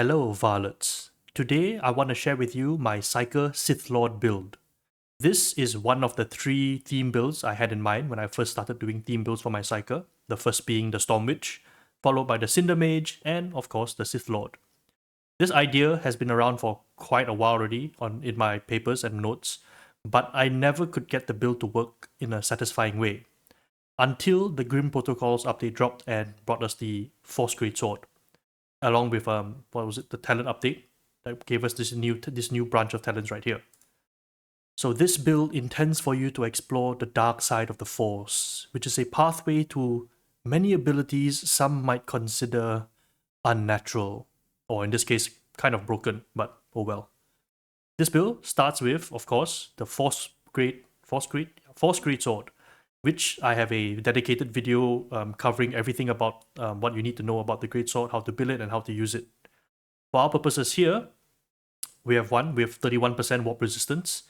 Hello, Varlets. Today, I want to share with you my Psyker Sith Lord build. This is one of the 3 theme builds I had in mind when I first started doing theme builds for my Psyker, the first being the Storm Witch, followed by the Cinder Mage, and of course the Sith Lord. This idea has been around for quite a while already in my papers and notes, but I never could get the build to work in a satisfying way, until the Grim Protocols update dropped and brought us the Force Greatsword, along with the talent update that gave us this new branch of talents right here. So this build intends for you to explore the dark side of the Force, which is a pathway to many abilities some might consider unnatural, or in this case, kind of broken, but oh well. This build starts with, of course, the Force Greatsword, which I have a dedicated video covering everything about what you need to know about the Greatsword, how to build it, and how to use it. For our purposes here, we have one with 31% warp resistance.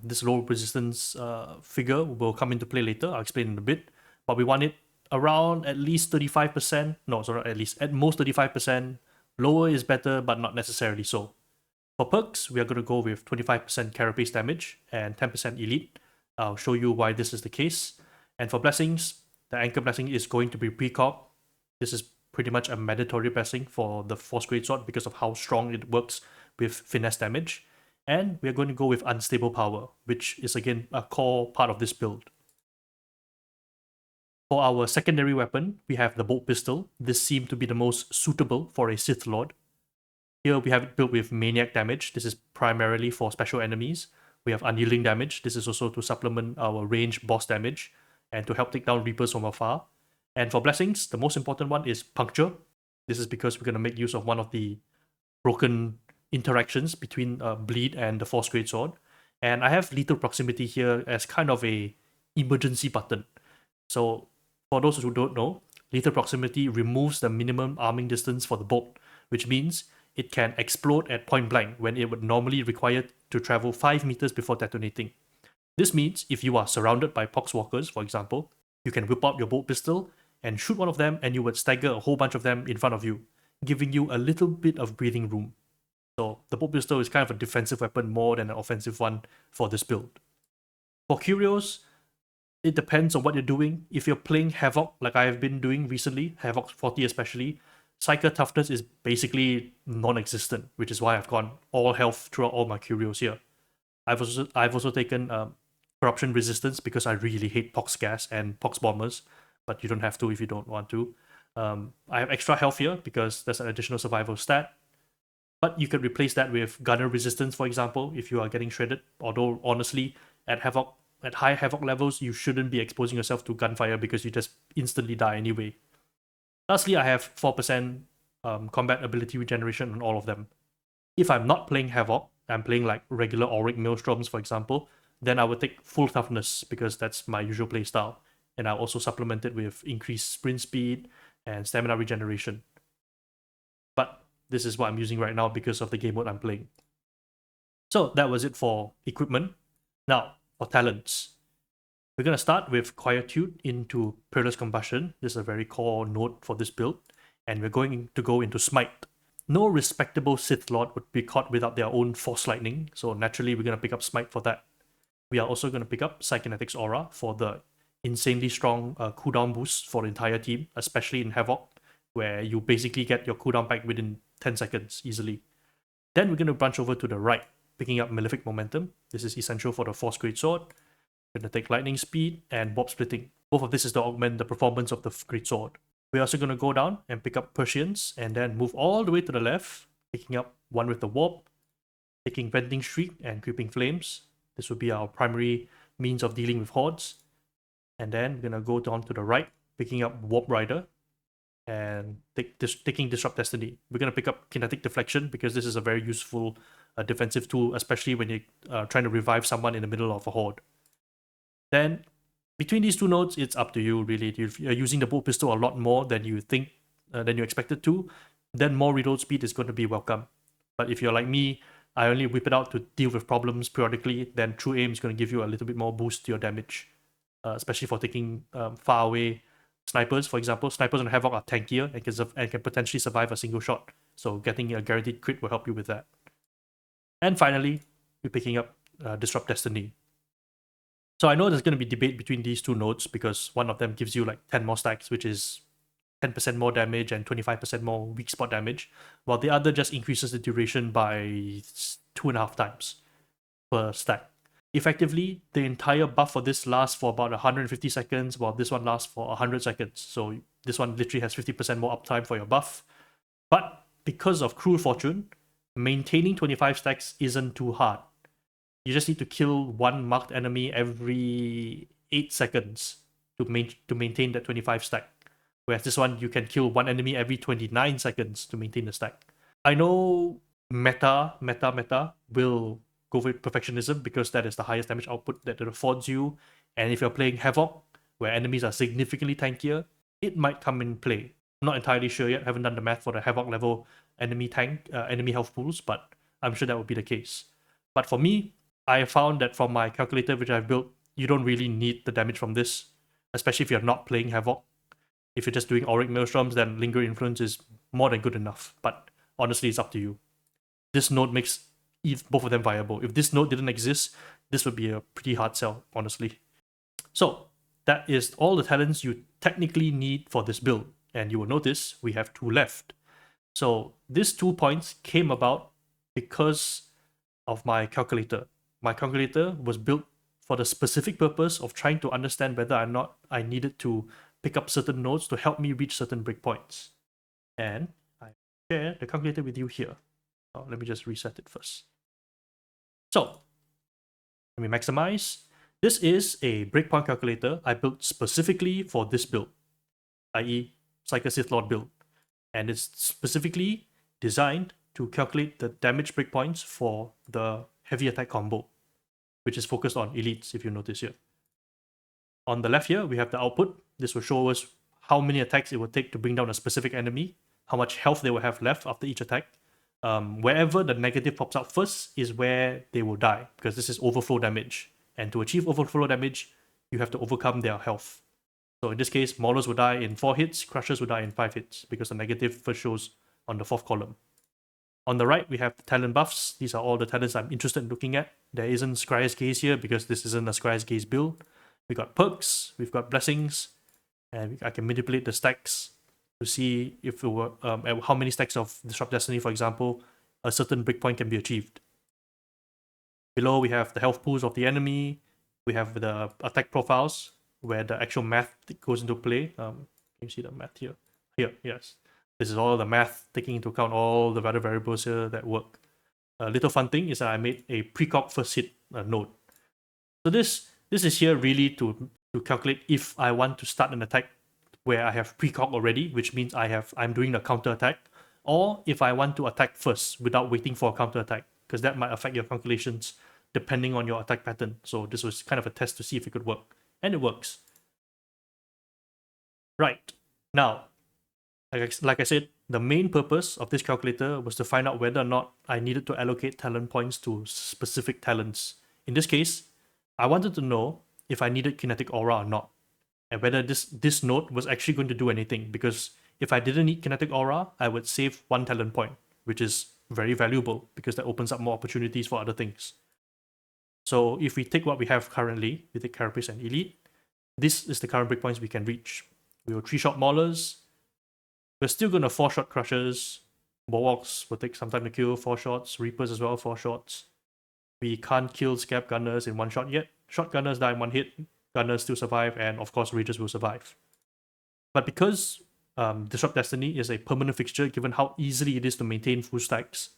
This low resistance figure will come into play later, I'll explain in a bit, but we want it around at least 35%, no, sorry, at most 35%, lower is better, but not necessarily so. For perks, we are going to go with 25% carapace damage and 10% elite. I'll show you why this is the case. And for blessings, the anchor blessing is going to be precog. This is pretty much a mandatory blessing for the Force Greatsword because of how strong it works with finesse damage. And we're going to go with unstable power, which is again a core part of this build. For our secondary weapon, we have the bolt pistol. This seemed to be the most suitable for a Sith Lord. Here we have it built with maniac damage. This is primarily for special enemies. We have unyielding damage. This is also to supplement our range boss damage and to help take down Reapers from afar. And for blessings, the most important one is puncture. This is because we're going to make use of one of the broken interactions between bleed and the Force Greatsword. And I have lethal proximity here as kind of a emergency button. So for those who don't know, lethal proximity removes the minimum arming distance for the bolt, which means it can explode at point blank when it would normally require to travel 5 meters before detonating. This means if you are surrounded by poxwalkers, for example, you can whip out your bolt pistol and shoot one of them and you would stagger a whole bunch of them in front of you, giving you a little bit of breathing room. So the bolt pistol is kind of a defensive weapon more than an offensive one for this build. For Curios, it depends on what you're doing. If you're playing Havoc, like I have been doing recently, Havoc 40 especially, Psyker toughness is basically non-existent, which is why I've gone all health throughout all my Curios here. I've also taken corruption resistance because I really hate pox gas and pox bombers, but you don't have to if you don't want to. I have extra health here because there's an additional survival stat, but you could replace that with gunner resistance, for example, if you are getting shredded. Although honestly, at high Havoc levels, you shouldn't be exposing yourself to gunfire because you just instantly die anyway. Lastly, I have 4% combat ability regeneration on all of them. If I'm not playing Havoc, I'm playing like regular Auric Maelstroms, for example, then I would take full toughness because that's my usual playstyle. And I'll also supplement it with increased sprint speed and stamina regeneration. But this is what I'm using right now because of the game mode I'm playing. So that was it for equipment. Now, for talents. We're going to start with Quietude into Perilous Combustion. This is a very core node for this build. And we're going to go into Smite. No respectable Sith Lord would be caught without their own Force Lightning, so naturally we're going to pick up Smite for that. We are also going to pick up Psykinetics Aura for the insanely strong cooldown boost for the entire team, especially in Havoc, where you basically get your cooldown back within 10 seconds easily. Then we're going to branch over to the right, picking up Malefic Momentum. This is essential for the Force Greatsword. We're going to take Lightning Speed and Warp Splitting. Both of this is to augment the performance of the Greatsword. We're also going to go down and pick up Prescience and then move all the way to the left, picking up one with the Warp, taking Venting Shriek and Creeping Flames. This will be our primary means of dealing with hordes. And then we're going to go down to the right, picking up Warp Rider and taking Disrupt Destiny. We're going to pick up Kinetic Deflection because this is a very useful defensive tool, especially when you're trying to revive someone in the middle of a horde. Then between these two nodes, it's up to you, really. If you're using the bolt pistol a lot more than you think, than you expected to, then more reload speed is going to be welcome. But if you're like me, I only whip it out to deal with problems periodically, then True Aim is going to give you a little bit more boost to your damage, especially for taking far away snipers, for example. Snipers on Havoc are tankier and can potentially survive a single shot, so getting a guaranteed crit will help you with that. And finally, you're picking up Disrupt Destiny. So I know there's going to be debate between these two nodes because one of them gives you like 10 more stacks, which is 10% more damage and 25% more weak spot damage, while the other just increases the duration by 2.5 times per stack. Effectively, the entire buff for this lasts for about 150 seconds, while this one lasts for 100 seconds. So this one literally has 50% more uptime for your buff. But because of Cruel Fortune, maintaining 25 stacks isn't too hard. You just need to kill one marked enemy every 8 seconds to maintain that 25 stack. Whereas this one, you can kill one enemy every 29 seconds to maintain the stack. I know meta will go with perfectionism because that is the highest damage output that it affords you. And if you're playing Havoc, where enemies are significantly tankier, it might come in play. I'm not entirely sure yet. Haven't done the math for the Havoc level enemy health pools, but I'm sure that would be the case. But for me, I found that from my calculator which I've built, you don't really need the damage from this, especially if you're not playing Havoc. If you're just doing Auric Maelstroms, then Linger Influence is more than good enough. But honestly, it's up to you. This node makes both of them viable. If this node didn't exist, this would be a pretty hard sell, honestly. So that is all the talents you technically need for this build. And you will notice we have 2 left. So these 2 points came about because of my calculator. My calculator was built for the specific purpose of trying to understand whether or not I needed to pick up certain nodes to help me reach certain breakpoints. And I share the calculator with you here. Oh, let me just reset it first. So, let me maximize. This is a breakpoint calculator I built specifically for this build, i.e. Psyker Sith Lord build. And it's specifically designed to calculate the damage breakpoints for the heavy attack combo, which is focused on elites, if you notice here. On the left here, we have the output. This will show us how many attacks it will take to bring down a specific enemy, how much health they will have left after each attack. Wherever the negative pops out first is where they will die, because this is overflow damage. And to achieve overflow damage, you have to overcome their health. So in this case, Maulers will die in 4 hits, Crushers will die in 5 hits, because the negative first shows on the 4th column. On the right, we have the talent buffs. These are all the talents I'm interested in looking at. There isn't Scry's Gaze here because this isn't a Scry's Gaze build. We got perks, we've got blessings, and I can manipulate the stacks to see if it were how many stacks of Disrupt Destiny, for example, a certain breakpoint can be achieved. Below, we have the health pools of the enemy. We have the attack profiles, where the actual math goes into play. Can you see the math here? Here, yes. This is all the math, taking into account all the other variables here that work. A little fun thing is that I made a precog first hit node. So this is here really to calculate if I want to start an attack where I have precog already, which means I'm doing the counter attack, or if I want to attack first without waiting for a counter attack, because that might affect your calculations depending on your attack pattern. So this was kind of a test to see if it could work, and it works. Right, now, like I said, the main purpose of this calculator was to find out whether or not I needed to allocate talent points to specific talents. In this case, I wanted to know if I needed Kinetic Aura or not, and whether this node was actually going to do anything, because if I didn't need Kinetic Aura, I would save 1 talent point, which is very valuable because that opens up more opportunities for other things. So if we take what we have currently, we take Carapace and Elite, this is the current breakpoints we can reach. We will 3-shot Maulers. We're still going to 4-shot Crushers. Bulwarks will take some time to kill, 4 shots. Reapers as well, 4 shots. We can't kill Scab Gunners in 1 shot yet. Shotgunners die in 1 hit. Gunners still survive, and of course Rages will survive. But because Disrupt Destiny is a permanent fixture, given how easily it is to maintain full stacks,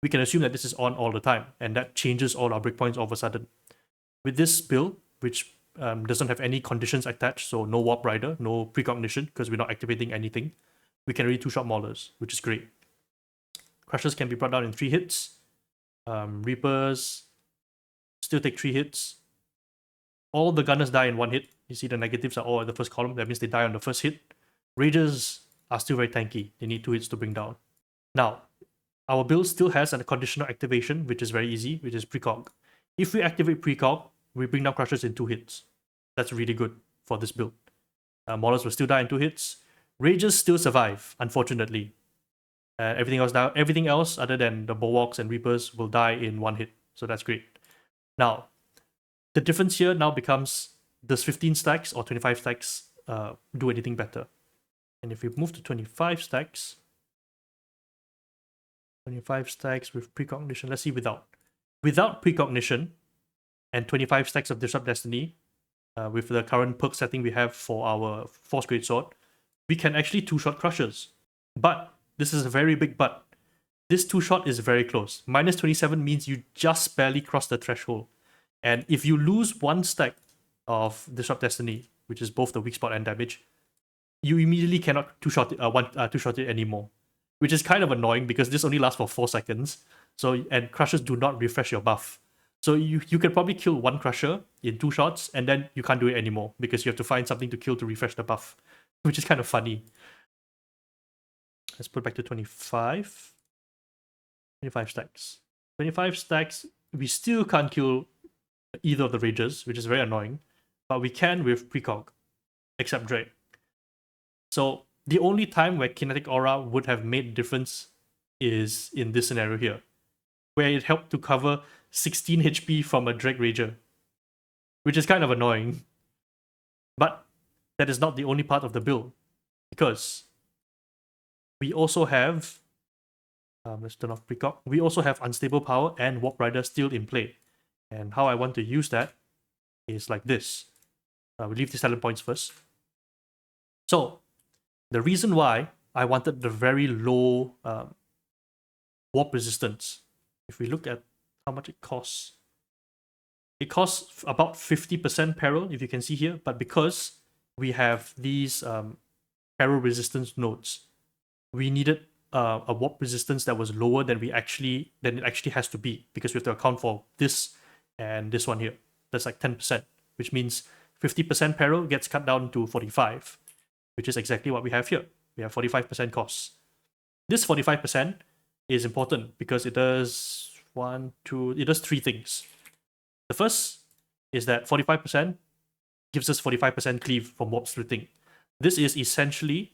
we can assume that this is on all the time, and that changes all our breakpoints all of a sudden. With this build, which doesn't have any conditions attached, so no Warp Rider, no precognition, because we're not activating anything, we can really 2-shot Maulers, which is great. Crushers can be brought down in 3 hits. Reapers still take 3 hits. All the Gunners die in 1 hit. You see the negatives are all in the first column. That means they die on the first hit. Rages are still very tanky. They need 2 hits to bring down. Now, our build still has a conditional activation, which is very easy, which is precog. If we activate precog, we bring down Crushers in 2 hits. That's really good for this build. Maulers will still die in 2 hits. Rages still survive, unfortunately. Everything else other than the Bulwarks and Reapers will die in one hit. So that's great. Now, the difference here now becomes, does 15 stacks or 25 stacks do anything better? And if we move to 25 stacks, 25 stacks with precognition, let's see without. Without precognition and 25 stacks of Disrupt Destiny, with the current perk setting we have for our Force Greatsword, we can actually two-shot Crushers. But, this is a very big but. This two-shot is very close. Minus 27 means you just barely cross the threshold. And if you lose one stack of Disrupt Destiny, which is both the weak spot and damage, you immediately cannot two-shot it anymore. Which is kind of annoying because this only lasts for 4 seconds. And Crushers do not refresh your buff. So you can probably kill one Crusher in 2 shots, and then you can't do it anymore because you have to find something to kill to refresh the buff, which is kind of funny. Let's put back to 25. 25 stacks. 25 stacks, we still can't kill either of the Rages, which is very annoying, but we can with Precog, except Dread. So the only time where Kinetic Aura would have made a difference is in this scenario here, where it helped to cover 16 HP from a Drake Rager, which is kind of annoying. But that is not the only part of the build, because we also have, let's turn off Precog, we also have Unstable Power and Warp Rider still in play. And how I want to use that is like this. We leave these talent points first. So, the reason why I wanted the very low warp resistance, if we look at how much it costs about 50% peril, if you can see here, but because we have these peril resistance nodes, we needed a warp resistance that was lower than it actually has to be, because we have to account for this and this one here. That's like 10%, which means 50% peril gets cut down to 45, which is exactly what we have here. We have 45% costs. This 45% is important because it does it does 3 things. The first is that 45% gives us 45% cleave from warp splitting. This is essentially,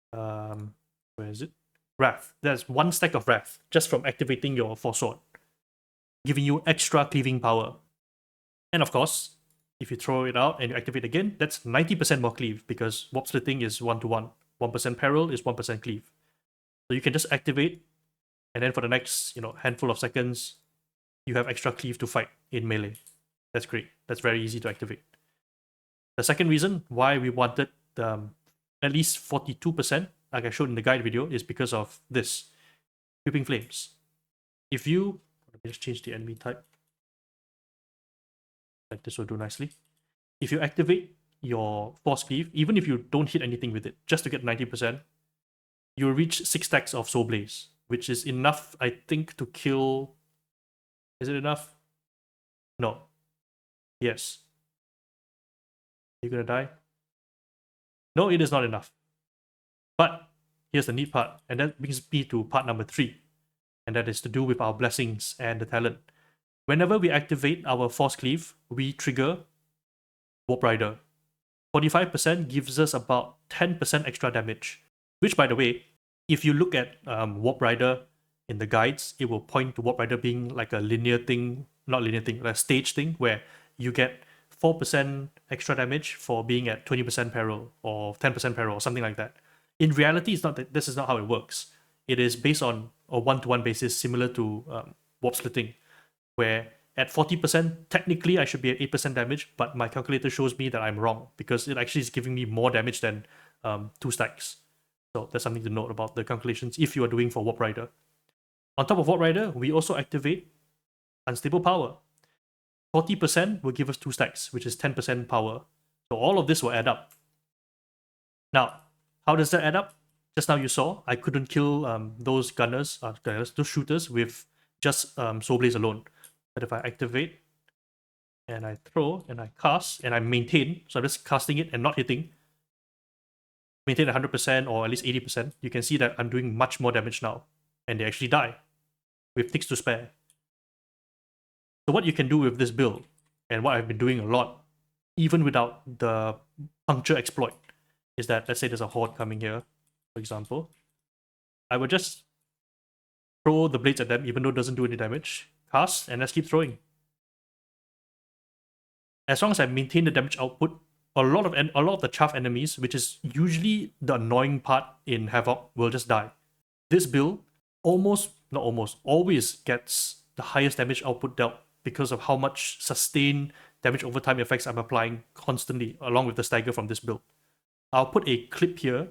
where is it? Wrath. There's 1 stack of Wrath just from activating your Force Sword, giving you extra cleaving power. And of course, if you throw it out and you activate again, that's 90% more cleave, because warp splitting is 1-to-1. 1% peril is 1% cleave. So you can just activate, and then for the next handful of seconds, you have extra cleave to fight in melee. That's great. That's very easy to activate. The second reason why we wanted at least 42%, like I showed in the guide video, is because of this. Creeping Flames. Let me just change the enemy type. Like this will do nicely. If you activate your Force Cleave, even if you don't hit anything with it, just to get 90%, you'll reach 6 stacks of Soul Blaze, which is enough, I think, to kill... Is it enough? No. Yes. You're gonna die? No, it is not enough. But here's the neat part, and that brings me to part number 3, and that is to do with our blessings and the talent. Whenever we activate our Force Cleave, we trigger Warp Rider. 45% gives us about 10% extra damage, which, by the way, if you look at Warp Rider in the guides, it will point to Warp Rider being like a linear thing, like a stage thing, where you get 4% extra damage for being at 20% peril or 10% peril or something like that. In reality, this is not how it works. It is based on a 1-to-1 basis, similar to warp splitting, where at 40%, technically I should be at 8% damage, but my calculator shows me that I'm wrong, because it actually is giving me more damage than 2 stacks. So that's something to note about the calculations if you are doing for Warp Rider. On top of Warp Rider, we also activate Unstable Power. 40% will give us 2 stacks, which is 10% power. So all of this will add up. Now, how does that add up? Just now you saw, I couldn't kill those those shooters with just Soul Blaze alone. But if I activate, and I throw, and I cast, and I maintain, so I'm just casting it and not hitting, maintain 100% or at least 80%, you can see that I'm doing much more damage now. And they actually die, with ticks to spare. So what you can do with this build, and what I've been doing a lot, even without the puncture exploit, is that, let's say there's a horde coming here, for example, I would just throw the blades at them, even though it doesn't do any damage. Cast, and let's keep throwing. As long as I maintain the damage output, a lot of the chaff enemies, which is usually the annoying part in Havoc, will just die. This build always gets the highest damage output dealt because of how much sustained damage over time effects I'm applying constantly, along with the stagger from this build. I'll put a clip here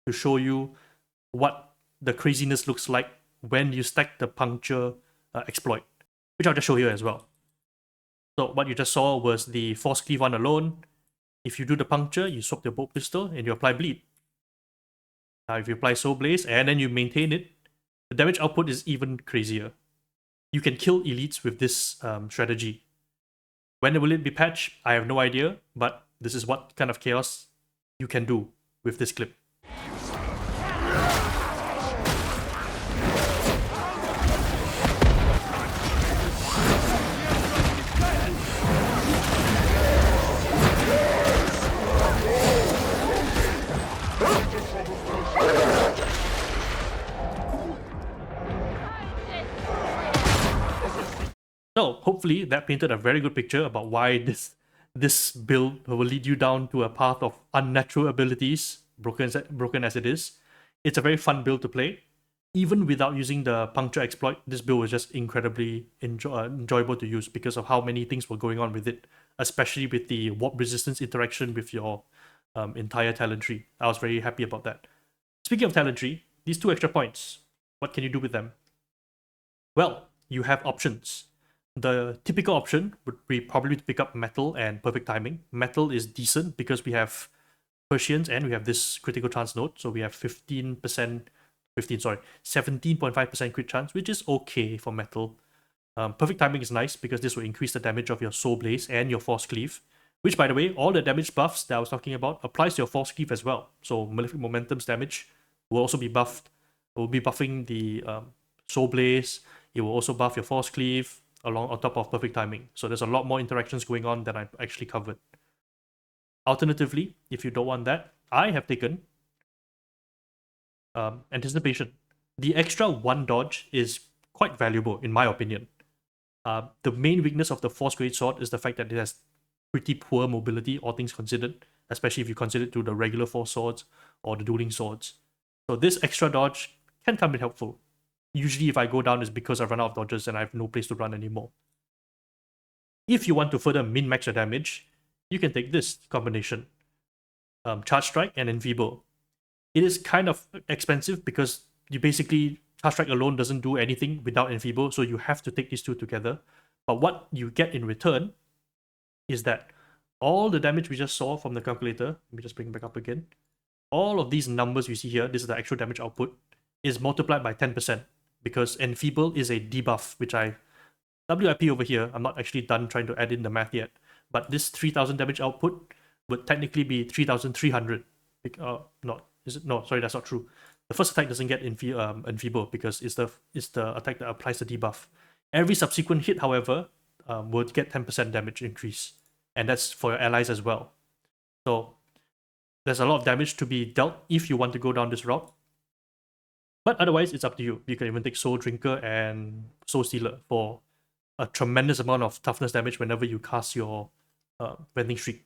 to show you what the craziness looks like when you stack the puncture exploit, which I'll just show here as well. So what you just saw was the force cleave one alone. If you do the puncture, you swap your bolt pistol and you apply bleed. Now if you apply soul blaze and then you maintain it, the damage output is even crazier. You can kill elites with this strategy. When will it be patched? I have no idea, but this is what kind of chaos you can do with this clip. So hopefully that painted a very good picture about why this build will lead you down to a path of unnatural abilities, broken as it is. It's a very fun build to play. Even without using the puncture exploit, this build was just incredibly enjoyable to use because of how many things were going on with it, especially with the warp resistance interaction with your entire talent tree. I was very happy about that. Speaking of talent tree, these 2 extra points, what can you do with them? Well, you have options. The typical option would be probably to pick up Metal and Perfect Timing. Metal is decent because we have Persians and we have this critical chance node, so we have 17.5% crit chance, which is okay for Metal. Perfect Timing is nice because this will increase the damage of your Soul Blaze and your Force Cleave, which, by the way, all the damage buffs that I was talking about applies to your Force Cleave as well. So Malefic Momentum's damage will also be buffed. It will be buffing the Soul Blaze. It will also buff your Force Cleave on top of Perfect Timing. So there's a lot more interactions going on than I actually covered. Alternatively, if you don't want that, I have taken Anticipation. The extra 1 dodge is quite valuable in my opinion. The main weakness of the Force Greatsword is the fact that it has pretty poor mobility, all things considered, especially if you consider it to the regular Force swords or the dueling swords. So this extra dodge can come in helpful. Usually if I go down, it's because I've run out of dodges and I have no place to run anymore. If you want to further min-max your damage, you can take this combination. Charge Strike and Enfeeble. It is kind of expensive because you basically, Charge Strike alone doesn't do anything without Enfeeble, so you have to take these 2 together. But what you get in return is that all the damage we just saw from the calculator, let me just bring it back up again, all of these numbers you see here, this is the actual damage output, is multiplied by 10%. Because Enfeeble is a debuff, which WIP over here, I'm not actually done trying to add in the math yet, but this 3000 damage output would technically be 3300. No, sorry, that's not true. The first attack doesn't get Enfeeble because it's the attack that applies the debuff. Every subsequent hit, however, would get 10% damage increase, and that's for your allies as well. So there's a lot of damage to be dealt if you want to go down this route. But otherwise, it's up to you. You can even take Soul Drinker and Soul Stealer for a tremendous amount of toughness damage whenever you cast your Vending Streak.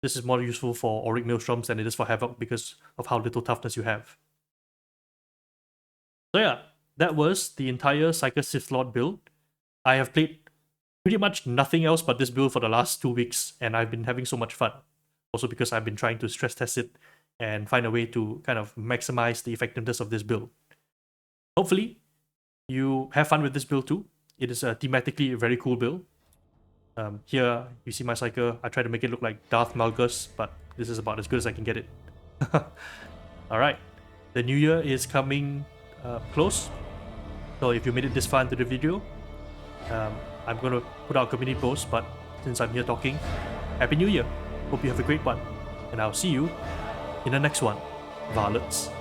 This is more useful for Auric Maelstroms than it is for Havoc because of how little toughness you have. So yeah, that was the entire Psyker Sith Lord build. I have played pretty much nothing else but this build for the last 2 weeks, and I've been having so much fun. Also because I've been trying to stress test it and find a way to kind of maximize the effectiveness of this build. Hopefully, you have fun with this build too. It is a thematically very cool build. Here, you see my Psyker. I try to make it look like Darth Malgus, but this is about as good as I can get it. Alright, the new year is coming close. So if you made it this far into the video, I'm going to put out a community post, but since I'm here talking, Happy New Year. Hope you have a great one. And I'll see you in the next one. Varlets.